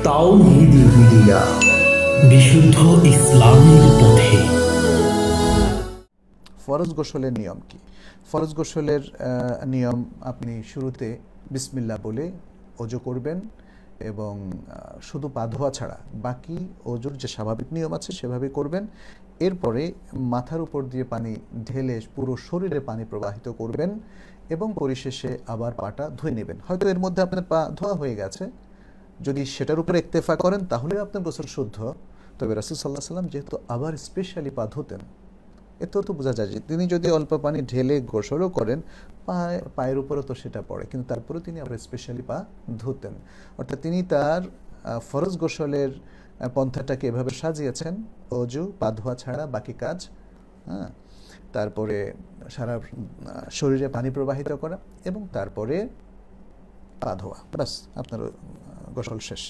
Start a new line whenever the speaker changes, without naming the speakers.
তাওহীদ media, বিশুদ্ধ ইসলামের পথে।
ফরজ গোসলের নিয়ম কি? ফরজ গোসলের নিয়ম, আপনি শুরুতে বিসমিল্লাহ বলে ওযু করবেন এবং শুধু পা ধোয়া ছাড়া বাকি ওযুর যে স্বাভাবিক নিয়ম আছে সেভাবে করবেন। এরপরে মাথার উপর দিয়ে পানি ঢেলে পুরো শরীরে পানি প্রবাহিত করবেন এবং পরিশেষে আবার পাটা ধুয়ে নেবেন। হয়তো এর মধ্যে আপনার পা ধোয়া হয়ে গেছে, যদি সেটার উপরে ইক্তেফা করেন তাহলে আপনার গোসল শুদ্ধ। তবে রাসূল সাল্লাল্লাহু আলাইহি ওয়াসাল্লাম যেহেতু আবার স্পেশালি পা ধুতেন, এতেও তো বোঝা যায় যে তিনি যদি অল্প পানি ঢেলে গোসলও করেন পায়ের উপরও তো সেটা পড়ে, কিন্তু তারপরেও তিনি আবার স্পেশালি পা ধুতেন। অর্থাৎ তিনি তার ফরজ গোসলের পন্থাটাকে এভাবে সাজিয়েছেন: ওযু, পা ধোয়া ছাড়া বাকি কাজ, হ্যাঁ, তারপরে সারা শরীরে পানি প্রবাহিত করা এবং তারপরে পা ধোয়া, ব্যাস আপনার গোসল শেষ।